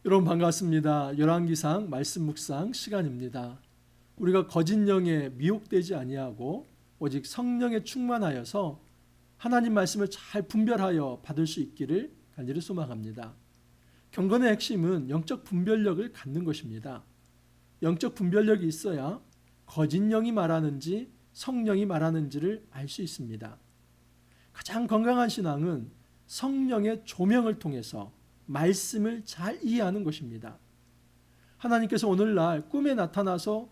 여러분 반갑습니다. 열왕기상 말씀 묵상 시간입니다. 우리가 거짓 영에 미혹되지 아니하고 오직 성령에 충만하여서 하나님 말씀을 잘 분별하여 받을 수 있기를 간절히 소망합니다. 경건의 핵심은 영적 분별력을 갖는 것입니다. 영적 분별력이 있어야 거짓 영이 말하는지 성령이 말하는지를 알 수 있습니다. 가장 건강한 신앙은 성령의 조명을 통해서 말씀을 잘 이해하는 것입니다. 하나님께서 오늘날 꿈에 나타나서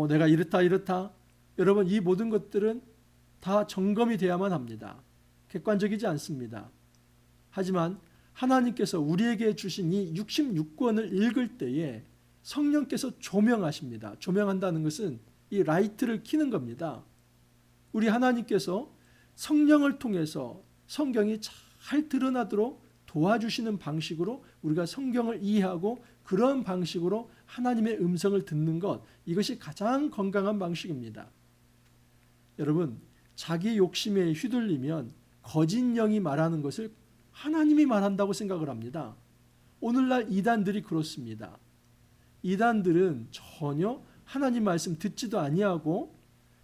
내가 이렇다 여러분, 이 모든 것들은 다 점검이 돼야만 합니다. 객관적이지 않습니다. 하지만 하나님께서 우리에게 주신 이 66권을 읽을 때에 성령께서 조명하십니다. 조명한다는 것은 이 라이트를 켜는 겁니다. 우리 하나님께서 성령을 통해서 성경이 잘 드러나도록 도와주시는 방식으로 우리가 성경을 이해하고 그런 방식으로 하나님의 음성을 듣는 것, 이것이 가장 건강한 방식입니다. 여러분, 자기 욕심에 휘둘리면 거짓 영이 말하는 것을 하나님이 말한다고 생각을 합니다. 오늘날 이단들이 그렇습니다. 이단들은 전혀 하나님 말씀 듣지도 아니하고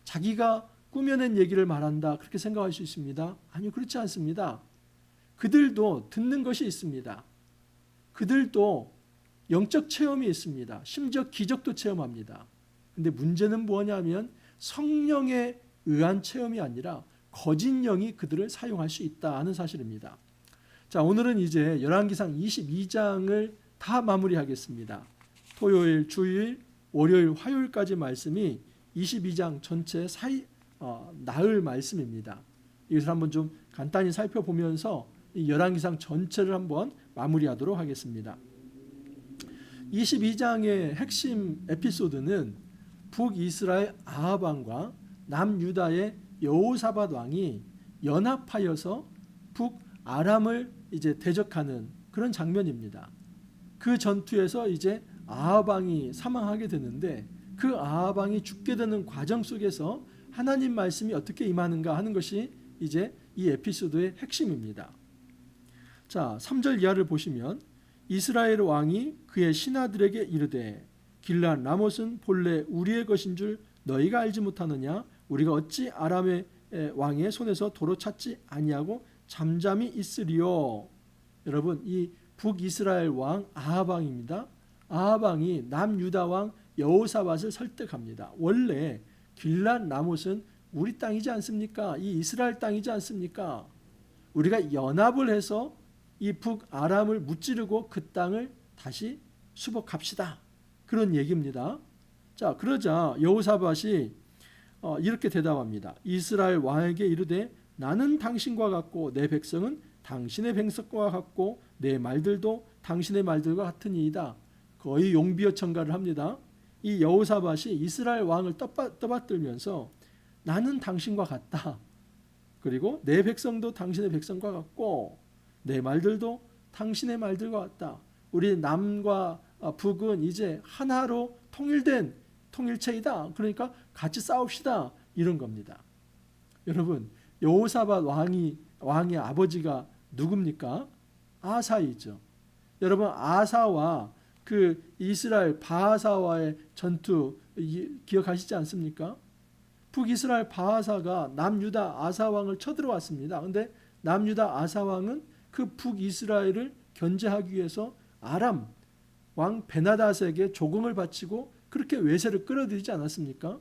자기가 꾸며낸 얘기를 말한다, 그렇게 생각할 수 있습니다. 아니요, 그렇지 않습니다. 그들도 듣는 것이 있습니다. 그들도 영적 체험이 있습니다. 심지어 기적도 체험합니다. 근데 문제는 뭐냐면 성령에 의한 체험이 아니라 거짓 영이 그들을 사용할 수 있다는 사실입니다. 자, 오늘은 이제 열왕기상 22장을 다 마무리하겠습니다. 토요일, 주일, 월요일, 화요일까지 말씀이 22장 전체 나흘 말씀입니다. 이것을 한번 좀 간단히 살펴보면서 이 열왕기상 전체를 한번 마무리하도록 하겠습니다. 22장의 핵심 에피소드는 북이스라엘 아합 왕과 남유다의 여호사밧 왕이 연합하여서 북아람을 이제 대적하는 그런 장면입니다. 그 전투에서 이제 아합 왕이 사망하게 되는데 그 아합 왕이 죽게 되는 과정 속에서 하나님 말씀이 어떻게 임하는가 하는 것이 이제 이 에피소드의 핵심입니다. 자, 3절 이하를 보시면 이스라엘 왕이 그의 신하들에게 이르되 길앗 라못은 본래 우리의 것인 줄 너희가 알지 못하느냐? 우리가 어찌 아람의 왕의 손에서 도로 찾지 아니하고 잠잠히 있으리요. 여러분, 이 북이스라엘 왕 아합 왕입니다. 아합 왕이 남유다 왕 여호사밧을 설득합니다. 원래 길앗 라못은 우리 땅이지 않습니까? 이 이스라엘 땅이지 않습니까? 우리가 연합을 해서 이 북아람을 무찌르고 그 땅을 다시 수복합시다, 그런 얘기입니다. 자, 그러자 여호사밧이 이렇게 대답합니다. 이스라엘 왕에게 이르되 나는 당신과 같고 내 백성은 당신의 백성과 같고 내 말들도 당신의 말들과 같으니이다. 거의 용비어천가를 합니다. 이 여호사밧이 이스라엘 왕을 떠받들면서 나는 당신과 같다, 그리고 내 백성도 당신의 백성과 같고 내 말들도 당신의 말들과 같다. 우리 남과 북은 이제 하나로 통일된 통일체이다. 그러니까 같이 싸웁시다, 이런 겁니다. 여러분, 여호사밧 왕의 아버지가 누굽니까? 아사이죠. 여러분, 아사와 그 이스라엘 바하사와의 전투 기억하시지 않습니까? 북이스라엘 바하사가 남유다 아사 왕을 쳐들어왔습니다. 그런데 남유다 아사 왕은 그 북이스라엘을 견제하기 위해서 아람 왕 베나닷에게 조공을 바치고 그렇게 외세를 끌어들이지 않았습니까?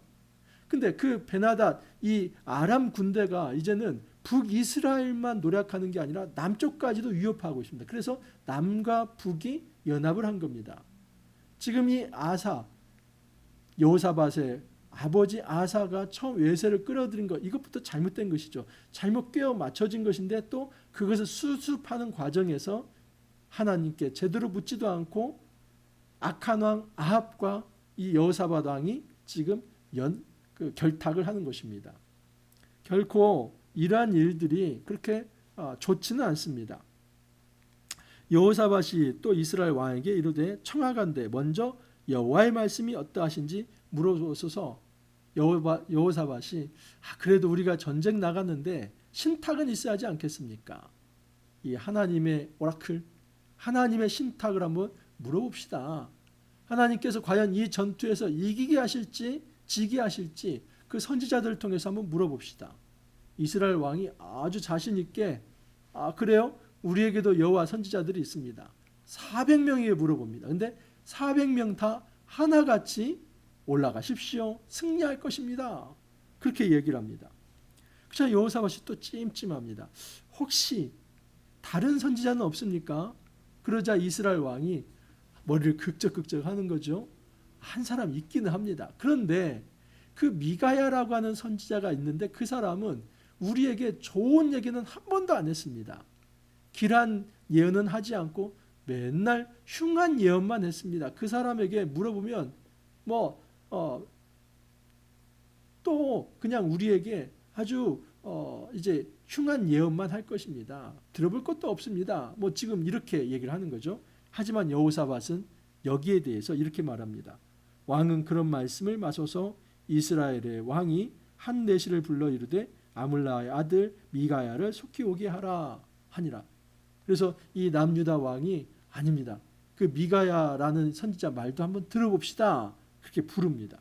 근데 그 베나닷, 이 아람 군대가 이제는 북이스라엘만 노력하는 게 아니라 남쪽까지도 위협하고 있습니다. 그래서 남과 북이 연합을 한 겁니다. 지금 이 아사, 여호사밧의 아버지 아사가 처음 외세를 끌어들인 것, 이것부터 잘못된 것이죠. 잘못 꿰어 맞춰진 것인데 또 그것을 수습하는 과정에서 하나님께 제대로 묻지도 않고 악한 왕 아합과 이 여호사밧 왕이 지금 결탁을 하는 것입니다. 결코 이러한 일들이 그렇게 좋지는 않습니다. 여호사밧이 또 이스라엘 왕에게 이르되 청하건대 먼저 여호와의 말씀이 어떠하신지 물어보소서. 여호사밧이 그래도 우리가 전쟁 나갔는데 신탁은 있어야 하지 않겠습니까? 이 하나님의 오라클, 하나님의 신탁을 한번 물어봅시다. 하나님께서 과연 이 전투에서 이기게 하실지 지게 하실지 그 선지자들을 통해서 한번 물어봅시다. 이스라엘 왕이 아주 자신 있게 그래요? 우리에게도 여호와 선지자들이 있습니다. 400명에게 물어봅니다. 근데 400명 다 하나같이 올라가십시오. 승리할 것입니다. 그렇게 얘기를 합니다. 그래서 여호사밧이 또 찜찜합니다. 혹시 다른 선지자는 없습니까? 그러자 이스라엘 왕이 머리를 극적극적 하는 거죠. 한 사람 있기는 합니다. 그런데 그 미가야라고 하는 선지자가 있는데 그 사람은 우리에게 좋은 얘기는 한 번도 안 했습니다. 길한 예언은 하지 않고 맨날 흉한 예언만 했습니다. 그 사람에게 물어보면 또 그냥 우리에게 아주 이제 흉한 예언만 할 것입니다. 들어볼 것도 없습니다. 지금 이렇게 얘기를 하는 거죠. 하지만 여호사밧은 여기에 대해서 이렇게 말합니다. 왕은 그런 말씀을 마소서 이스라엘의 왕이 한 내시를 불러 이르되 아물라의 아들 미가야를 속히 오게 하라 하니라. 그래서 이 남유다 왕이 아닙니다. 그 미가야라는 선지자 말도 한번 들어봅시다. 그렇게 부릅니다.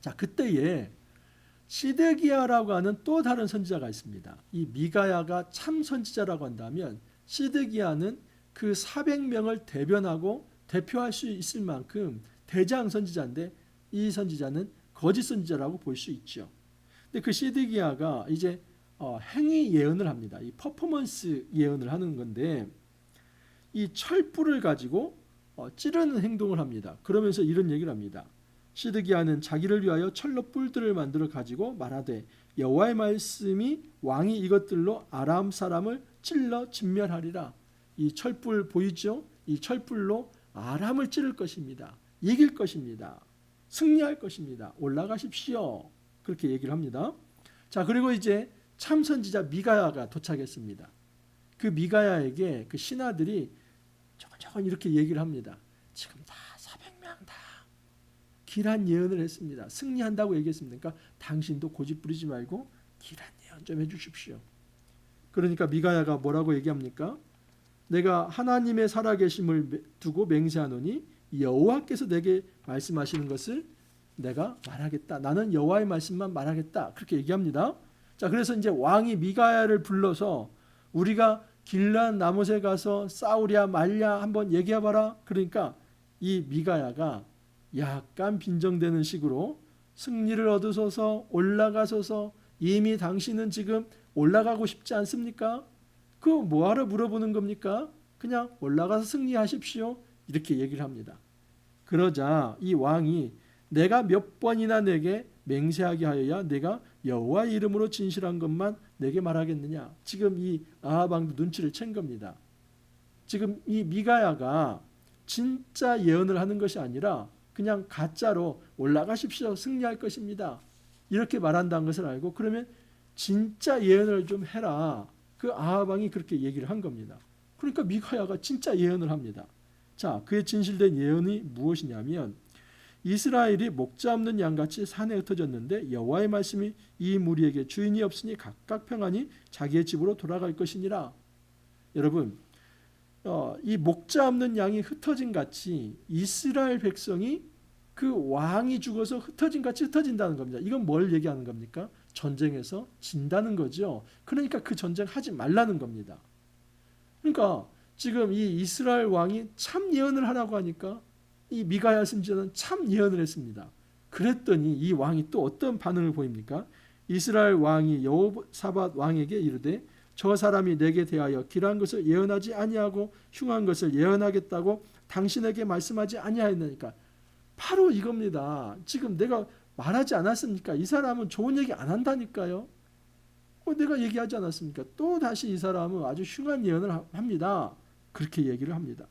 자, 그때에 시드기야라고 하는 또 다른 선지자가 있습니다. 이 미가야가 참 선지자라고 한다면 시드기야는 그 400명을 대변하고 대표할 수 있을 만큼 대장 선지자인데 이 선지자는 거짓 선지자라고 볼 수 있죠. 근데 그 시드기야가 이제 행위 예언을 합니다. 이 퍼포먼스 예언을 하는 건데 이 철불을 가지고 찌르는 행동을 합니다. 그러면서 이런 얘기를 합니다. 시드기야는 자기를 위하여 철로 뿔들을 만들어 가지고 말하되 여호와의 말씀이 왕이 이것들로 아람 사람을 찔러 진멸하리라. 이 철불 보이죠? 이 철불로 아람을 찌를 것입니다. 이길 것입니다. 승리할 것입니다. 올라가십시오. 그렇게 얘기를 합니다. 자, 그리고 이제 참 선지자 미가야가 도착했습니다. 그 미가야에게 그 신하들이 조금 이렇게 얘기를 합니다. 지금 다 400명 다 길한 예언을 했습니다. 승리한다고 얘기했습니다. 그러니까 당신도 고집 부리지 말고 길한 예언 좀 해주십시오. 그러니까 미가야가 뭐라고 얘기합니까? 내가 하나님의 살아계심을 두고 맹세하노니 여호와께서 내게 말씀하시는 것을 내가 말하겠다. 나는 여호와의 말씀만 말하겠다. 그렇게 얘기합니다. 자, 그래서 이제 왕이 미가야를 불러서 우리가 길란 라못에 가서 싸우랴 말랴 한번 얘기해봐라. 그러니까 이 미가야가 약간 빈정대는 식으로 승리를 얻으소서 올라가소서 이미 당신은 지금 올라가고 싶지 않습니까? 그 뭐하러 물어보는 겁니까? 그냥 올라가서 승리하십시오. 이렇게 얘기를 합니다. 그러자 이 왕이 내가 몇 번이나 내게 맹세하게 하여야 내가 여호와의 이름으로 진실한 것만 내게 말하겠느냐. 지금 이 아합 왕도 눈치를 챈 겁니다. 지금 이 미가야가 진짜 예언을 하는 것이 아니라 그냥 가짜로 올라가십시오. 승리할 것입니다. 이렇게 말한다는 것을 알고 그러면 진짜 예언을 좀 해라. 그 아합 왕이 그렇게 얘기를 한 겁니다. 그러니까 미가야가 진짜 예언을 합니다. 자, 그의 진실된 예언이 무엇이냐면 이스라엘이 목자 없는 양같이 산에 흩어졌는데 여호와의 말씀이 이 무리에게 주인이 없으니 각각 평안히 자기의 집으로 돌아갈 것이니라. 여러분, 이 목자 없는 양이 흩어진 같이 이스라엘 백성이 그 왕이 죽어서 흩어진 같이 흩어진다는 겁니다. 이건 뭘 얘기하는 겁니까? 전쟁에서 진다는 거죠. 그러니까 그 전쟁 하지 말라는 겁니다. 그러니까 지금 이 이스라엘 왕이 참 예언을 하라고 하니까 이 미가야 선지자는 참 예언을 했습니다. 그랬더니 이 왕이 또 어떤 반응을 보입니까? 이스라엘 왕이 여호사밧 왕에게 이르되 저 사람이 내게 대하여 길한 것을 예언하지 아니하고 흉한 것을 예언하겠다고 당신에게 말씀하지 아니하였나니까. 바로 이겁니다. 지금 내가 말하지 않았습니까? 이 사람은 좋은 얘기 안 한다니까요. 내가 얘기하지 않았습니까? 또 다시 이 사람은 아주 흉한 예언을 합니다. 그렇게 얘기를 합니다.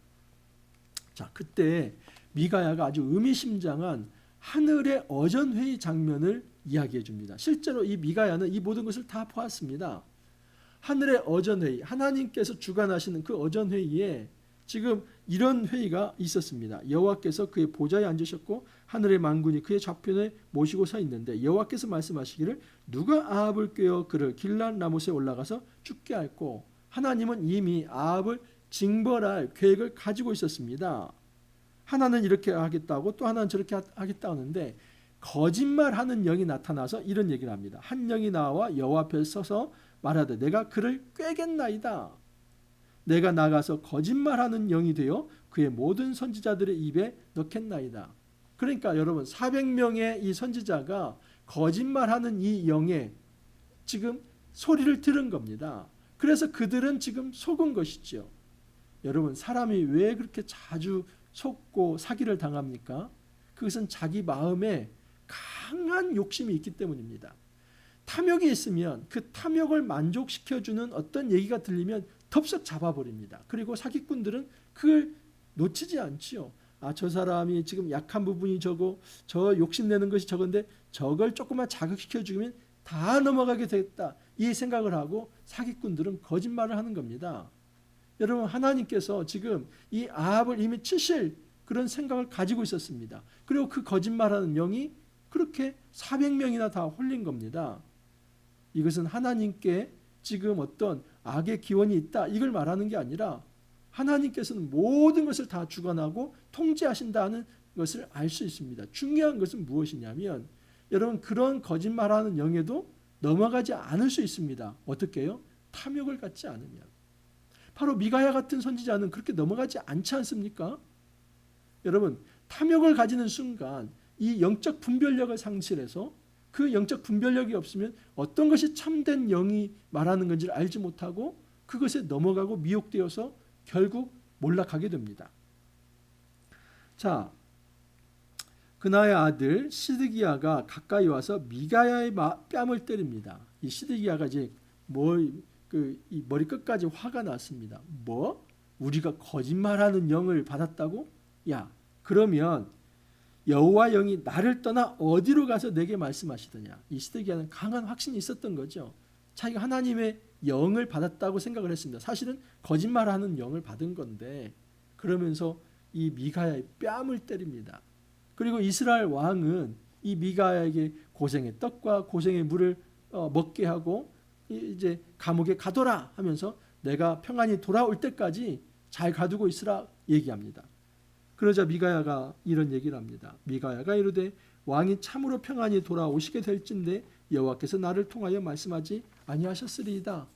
자, 그때 미가야가 아주 의미심장한 하늘의 어전회의 장면을 이야기해 줍니다. 실제로 이 미가야는 이 모든 것을 다 보았습니다. 하늘의 어전회의, 하나님께서 주관하시는 그 어전회의에 지금 이런 회의가 있었습니다. 여호와께서 그의 보좌에 앉으셨고 하늘의 만군이 그의 좌편에 모시고 서 있는데 여호와께서 말씀하시기를 누가 아합을 꾀어 그를 길란 라못에 올라가서 죽게 할꼬. 하나님은 이미 아합을 징벌할 계획을 가지고 있었습니다. 하나는 이렇게 하겠다고 또 하나는 저렇게 하겠다 하는데 거짓말하는 영이 나타나서 이런 얘기를 합니다. 한 영이 나와 여호와 앞에 서서 말하되 내가 그를 꾀겠나이다. 내가 나가서 거짓말하는 영이 되어 그의 모든 선지자들의 입에 넣겠나이다. 그러니까 여러분 400명의 이 선지자가 거짓말하는 이 영에 지금 소리를 들은 겁니다. 그래서 그들은 지금 속은 것이죠. 여러분 사람이 왜 그렇게 자주 속고 사기를 당합니까? 그것은 자기 마음에 강한 욕심이 있기 때문입니다. 탐욕이 있으면 그 탐욕을 만족시켜주는 어떤 얘기가 들리면 덥석 잡아버립니다. 그리고 사기꾼들은 그걸 놓치지 않지요. 저 사람이 지금 약한 부분이 저거, 저 욕심내는 것이 저건데 저걸 조금만 자극시켜주면 다 넘어가게 되겠다. 이 생각을 하고 사기꾼들은 거짓말을 하는 겁니다. 여러분 하나님께서 지금 이 아합을 이미 치실 그런 생각을 가지고 있었습니다. 그리고 그 거짓말하는 영이 그렇게 400명이나 다 홀린 겁니다. 이것은 하나님께 지금 어떤 악의 기원이 있다 이걸 말하는 게 아니라 하나님께서는 모든 것을 다 주관하고 통제하신다는 것을 알 수 있습니다. 중요한 것은 무엇이냐면 여러분 그런 거짓말하는 영에도 넘어가지 않을 수 있습니다. 어떻게 해요? 탐욕을 갖지 않으면. 바로 미가야 같은 선지자는 그렇게 넘어가지 않지 않습니까? 여러분 탐욕을 가지는 순간 이 영적 분별력을 상실해서 그 영적 분별력이 없으면 어떤 것이 참된 영이 말하는 건지를 알지 못하고 그것에 넘어가고 미혹되어서 결국 몰락하게 됩니다. 자, 그나의 아들 시드기야가 가까이 와서 미가야의 뺨을 때립니다. 이 시드기야가 이제 이 머리 끝까지 화가 났습니다. 뭐? 우리가 거짓말하는 영을 받았다고? 야, 그러면 여호와 영이 나를 떠나 어디로 가서 내게 말씀하시더냐. 이 시드기야는 강한 확신이 있었던 거죠. 자기가 하나님의 영을 받았다고 생각을 했습니다. 사실은 거짓말하는 영을 받은 건데 그러면서 이 미가야의 뺨을 때립니다. 그리고 이스라엘 왕은 이 미가야에게 고생의 떡과 고생의 물을 먹게 하고 이제 감옥에 가둬라 하면서 내가 평안히 돌아올 때까지 잘 가두고 있으라 얘기합니다. 그러자 미가야가 이런 얘기를 합니다. 미가야가 이르되 왕이 참으로 평안히 돌아오시게 될진데 여호와께서 나를 통하여 말씀하지 아니하셨으리이다.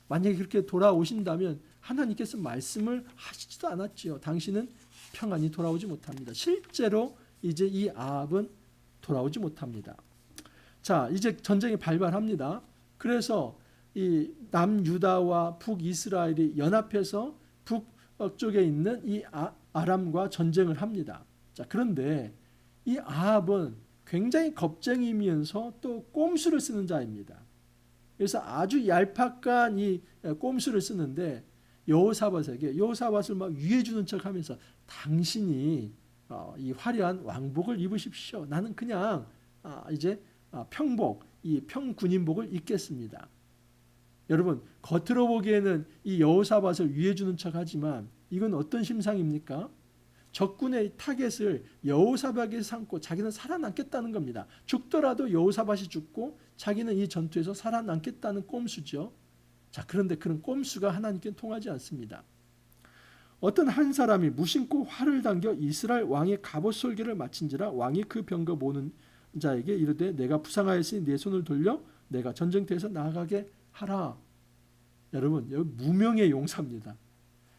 만약에 그렇게 돌아오신다면 하나님께서 말씀을 하시지도 않았지요. 당신은 평안히 돌아오지 못합니다. 실제로 이제 이 아합은 돌아오지 못합니다. 자, 이제 전쟁이 발발합니다. 그래서 이 남유다와 북이스라엘이 연합해서 북쪽에 있는 이 아람과 전쟁을 합니다. 자, 그런데 이 아합은 굉장히 겁쟁이면서 또 꼼수를 쓰는 자입니다. 그래서 아주 얄팍한 이 꼼수를 쓰는데 여호사밧을 막 위해 주는 척하면서 당신이 이 화려한 왕복을 입으십시오. 나는 그냥 이제 평복, 이 평군인복을 입겠습니다. 여러분 겉으로 보기에는 이 여호사밧을 위해 주는 척하지만 이건 어떤 심상입니까? 적군의 타겟을 여호사밧에 삼고 자기는 살아남겠다는 겁니다. 죽더라도 여호사밧이 죽고 자기는 이 전투에서 살아남겠다는 꼼수죠. 자, 그런데 그런 꼼수가 하나님께 통하지 않습니다. 어떤 한 사람이 무심코 활을 당겨 이스라엘 왕의 갑옷 솔기를 마친지라 왕이 그 병거 모는 자에게 이르되 내가 부상하였으니 내 손을 돌려 내가 전쟁터에서 나아가게 하라. 여러분 여기 무명의 용사입니다.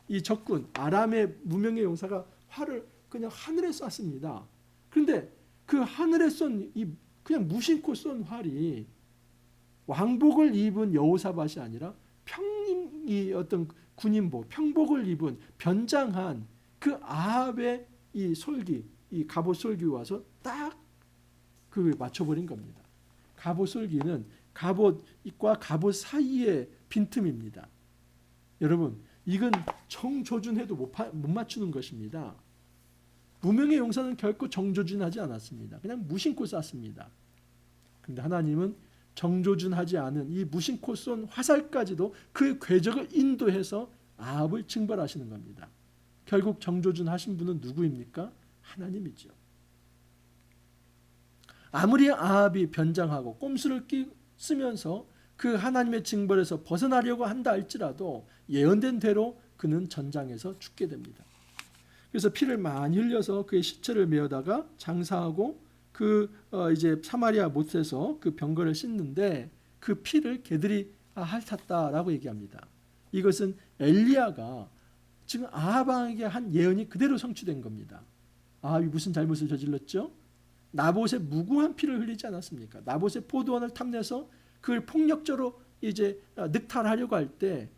이 적군 아람의 무명의 용사가 활을 그냥 하늘에 쐈습니다. 그런데 그 하늘에 쏜 이 그냥 무심코 쏜 활이 왕복을 입은 여호사밧이 아니라 이 어떤 군인복, 평복을 입은 변장한 그 아합의 이 솔기, 이 갑옷 솔기 와서 딱 그 맞춰버린 겁니다. 갑옷 솔기는 갑옷과 갑옷 사이의 빈틈입니다. 여러분, 이건 정조준해도 못 맞추는 것입니다. 무명의 용사는 결코 정조준하지 않았습니다. 그냥 무심코 쐈습니다. 그런데 하나님은 정조준하지 않은 이 무심코 쏜 화살까지도 그 궤적을 인도해서 아합을 징벌하시는 겁니다. 결국 정조준하신 분은 누구입니까? 하나님이죠. 아무리 아합이 변장하고 꼼수를 쓰면서 그 하나님의 징벌에서 벗어나려고 한다 할지라도 예언된 대로 그는 전장에서 죽게 됩니다. 그래서 피를 많이 흘려서 그의 시체를 메어다가 장사하고 이제 사마리아 못에서 그 병거를 씻는데 그 피를 개들이 핥았다라고 얘기합니다. 이것은 엘리야가 지금 아합 왕에게 한 예언이 그대로 성취된 겁니다. 아합이 무슨 잘못을 저질렀죠? 나봇의 무고한 피를 흘리지 않았습니까? 나봇의 포도원을 탐내서 그걸 폭력적으로 이제 늑탈하려고 할 때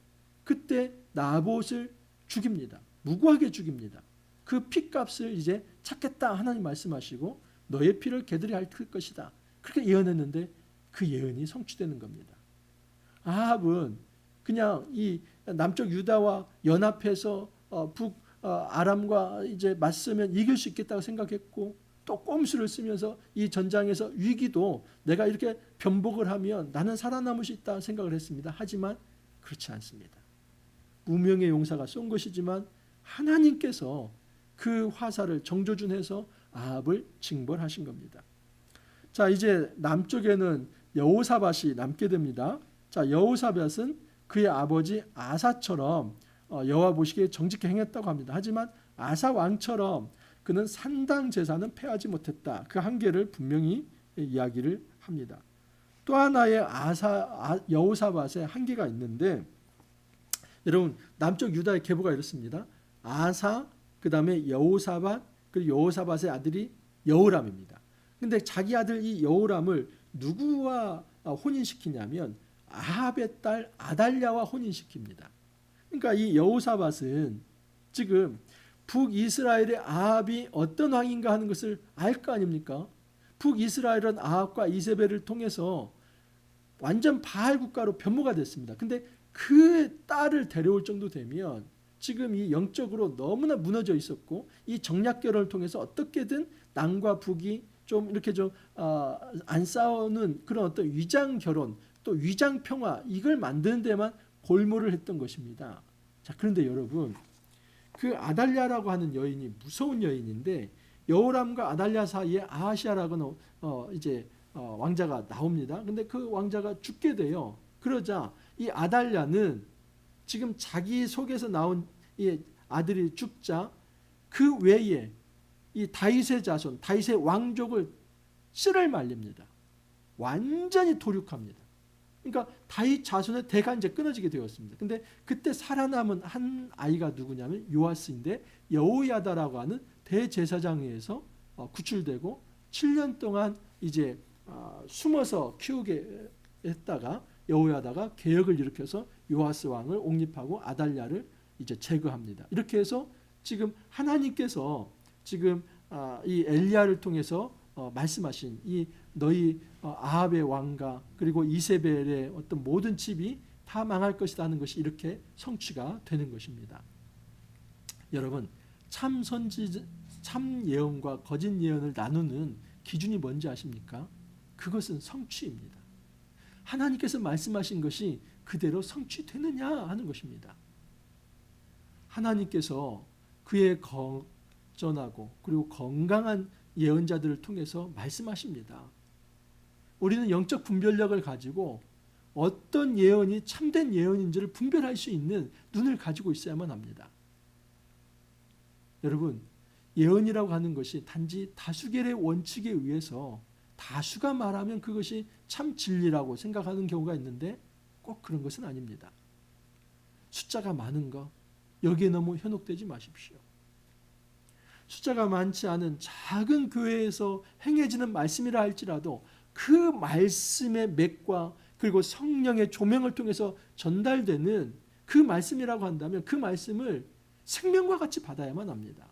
그때 나봇을 죽입니다. 무고하게 죽입니다. 그 피값을 이제 찾겠다 하나님 말씀하시고 너의 피를 개들이 핥을 것이다. 그렇게 예언했는데 그 예언이 성취되는 겁니다. 아합은 그냥 이 남쪽 유다와 연합해서 북 아람과 이제 맞서면 이길 수 있겠다고 생각했고 또 꼼수를 쓰면서 이 전장에서 위기도 내가 이렇게 변복을 하면 나는 살아남을 수 있다 생각을 했습니다. 하지만 그렇지 않습니다. 무명의 용사가 쏜 것이지만 하나님께서 그 화살을 정조준해서 아합을 징벌하신 겁니다. 자, 이제 남쪽에는 여호사밧이 남게 됩니다. 자, 여호사밧은 그의 아버지 아사처럼 여호와 보시기에 정직히 행했다고 합니다. 하지만 아사 왕처럼 그는 산당 제사는 폐하지 못했다. 그 한계를 분명히 이야기를 합니다. 또 하나의 여호사밧의 한계가 있는데 여러분 남쪽 유다의 계보가 이렇습니다. 아사, 그 다음에 여호사밧, 그리고 여호사밧의 아들이 여호람입니다. 근데 자기 아들 이 여호람을 누구와 혼인시키냐면 아합의 딸 아달랴와 혼인시킵니다. 그러니까 이 여호사밧은 지금 북이스라엘의 아합이 어떤 왕인가 하는 것을 알 거 아닙니까? 북이스라엘은 아합과 이세벨을 통해서 완전 바알 국가로 변모가 됐습니다. 근데 그 딸을 데려올 정도 되면 지금 이 영적으로 너무나 무너져 있었고 이 정략 결혼을 통해서 어떻게든 남과 북이 좀 이렇게 좀 안 싸우는 그런 어떤 위장 결혼 또 위장 평화 이걸 만드는 데만 골몰을 했던 것입니다. 자, 그런데 여러분 그 아달랴라고 하는 여인이 무서운 여인인데 여호람과 아달랴 사이에 아하시아라고 이제 왕자가 나옵니다. 근데 그 왕자가 죽게 돼요. 그러자 이 아달랴는 지금 자기 속에서 나온 이 아들이 죽자 그 외에 이 다윗의 자손, 다윗의 왕족을 씨를 말립니다. 완전히 도륙합니다. 그러니까 다윗 자손의 대가 이제 끊어지게 되었습니다. 근데 그때 살아남은 한 아이가 누구냐면 요아스인데 여호야다라고 하는 대제사장에 의해서 구출되고 7년 동안 이제 숨어서 키우게 했다가 여호야다가 개혁을 일으켜서 요아스 왕을 옹립하고 아달랴를 이제 제거합니다. 이렇게 해서 지금 하나님께서 지금 이 엘리야를 통해서 말씀하신 이 너희 아합의 왕과 그리고 이세벨의 어떤 모든 집이 다 망할 것이다 하는 것이 이렇게 성취가 되는 것입니다. 여러분 참 선지, 참 예언과 거짓 예언을 나누는 기준이 뭔지 아십니까? 그것은 성취입니다. 하나님께서 말씀하신 것이 그대로 성취되느냐 하는 것입니다. 하나님께서 그의 건전하고 그리고 건강한 예언자들을 통해서 말씀하십니다. 우리는 영적 분별력을 가지고 어떤 예언이 참된 예언인지를 분별할 수 있는 눈을 가지고 있어야만 합니다. 여러분, 예언이라고 하는 것이 단지 다수결의 원칙에 의해서 다수가 말하면 그것이 참 진리라고 생각하는 경우가 있는데 꼭 그런 것은 아닙니다. 숫자가 많은 것, 여기에 너무 현혹되지 마십시오. 숫자가 많지 않은 작은 교회에서 행해지는 말씀이라 할지라도 그 말씀의 맥과 그리고 성령의 조명을 통해서 전달되는 그 말씀이라고 한다면 그 말씀을 생명과 같이 받아야만 합니다.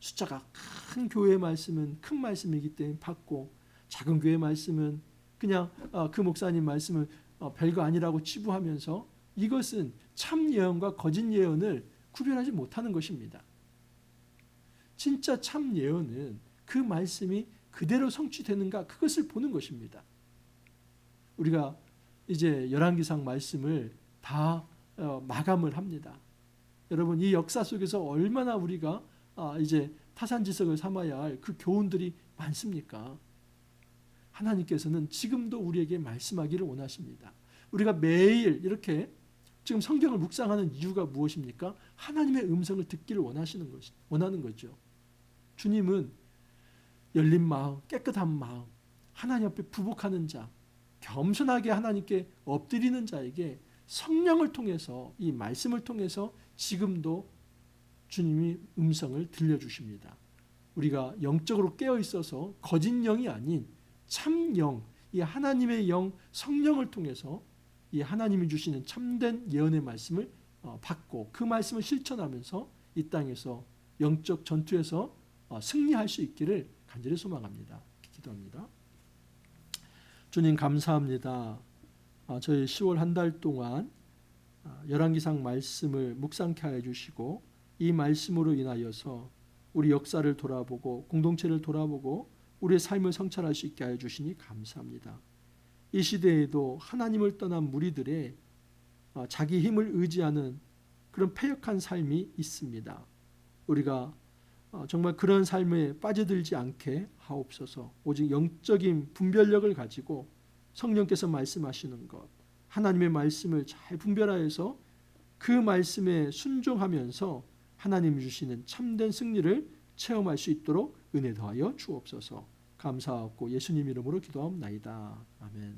숫자가 큰 교회의 말씀은 큰 말씀이기 때문에 받고 작은 교회의 말씀은 그냥 그 목사님 말씀은 별거 아니라고 치부하면서 이것은 참 예언과 거짓 예언을 구별하지 못하는 것입니다. 진짜 참 예언은 그 말씀이 그대로 성취되는가 그것을 보는 것입니다. 우리가 이제 열왕기상 말씀을 다 마감을 합니다. 여러분 이 역사 속에서 얼마나 우리가 이제 타산지석을 삼아야 할 그 교훈들이 많습니까? 하나님께서는 지금도 우리에게 말씀하기를 원하십니다. 우리가 매일 이렇게 지금 성경을 묵상하는 이유가 무엇입니까? 하나님의 음성을 듣기를 원하는 거죠. 주님은 열린 마음, 깨끗한 마음, 하나님 앞에 부복하는 자, 겸손하게 하나님께 엎드리는 자에게 성령을 통해서, 이 말씀을 통해서 지금도 주님이 음성을 들려주십니다. 우리가 영적으로 깨어 있어서 거짓 영이 아닌 참 영, 이 하나님의 영, 성령을 통해서 이 하나님이 주시는 참된 예언의 말씀을 받고 그 말씀을 실천하면서 이 땅에서 영적 전투에서 승리할 수 있기를 간절히 소망합니다. 기도합니다. 주님 감사합니다. 저희 10월 한 달 동안 열왕기상 말씀을 묵상케 하여 주시고 이 말씀으로 인하여서 우리 역사를 돌아보고 공동체를 돌아보고 우리의 삶을 성찰할 수 있게 하여 주시니 감사합니다. 이 시대에도 하나님을 떠난 무리들의 자기 힘을 의지하는 그런 패역한 삶이 있습니다. 우리가 정말 그런 삶에 빠져들지 않게 하옵소서. 오직 영적인 분별력을 가지고 성령께서 말씀하시는 것, 하나님의 말씀을 잘 분별하여서 그 말씀에 순종하면서 하나님이 주시는 참된 승리를 체험할 수 있도록 은혜 더하여 주옵소서. 감사하고 예수님 이름으로 기도하옵나이다. 아멘.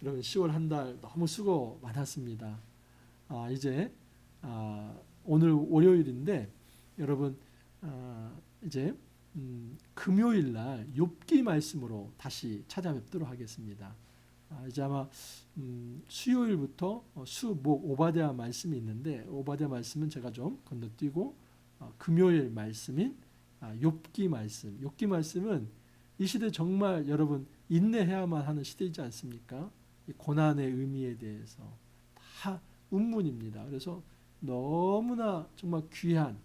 여러분 10월 한 달 너무 수고 많았습니다. 이제 오늘 월요일인데 여러분 이제 금요일 날 욥기 말씀으로 다시 찾아뵙도록 하겠습니다. 이제 아마 수요일부터 수목 오바댜 말씀이 있는데 오바댜 말씀은 제가 좀 건너뛰고 금요일 말씀인 욥기 말씀은 이 시대 정말 여러분 인내해야만 하는 시대이지 않습니까? 이 고난의 의미에 대해서 다 운문입니다. 그래서 너무나 정말 귀한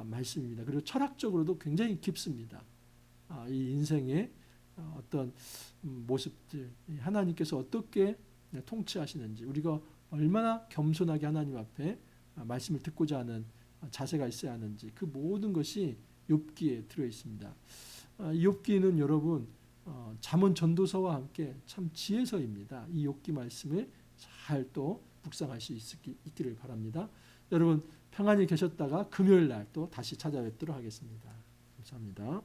말씀입니다. 그리고 철학적으로도 굉장히 깊습니다. 이 인생의 어떤 모습들, 하나님께서 어떻게 통치하시는지, 우리가 얼마나 겸손하게 하나님 앞에 말씀을 듣고자 하는 자세가 있어야 하는지, 그 모든 것이 욥기에 들어 있습니다. 이 욥기는 여러분 잠언 전도서와 함께 참 지혜서입니다. 이 욥기 말씀을 잘 또 묵상할 수 있기를 바랍니다. 여러분 평안히 계셨다가 금요일 날 또 다시 찾아뵙도록 하겠습니다. 감사합니다.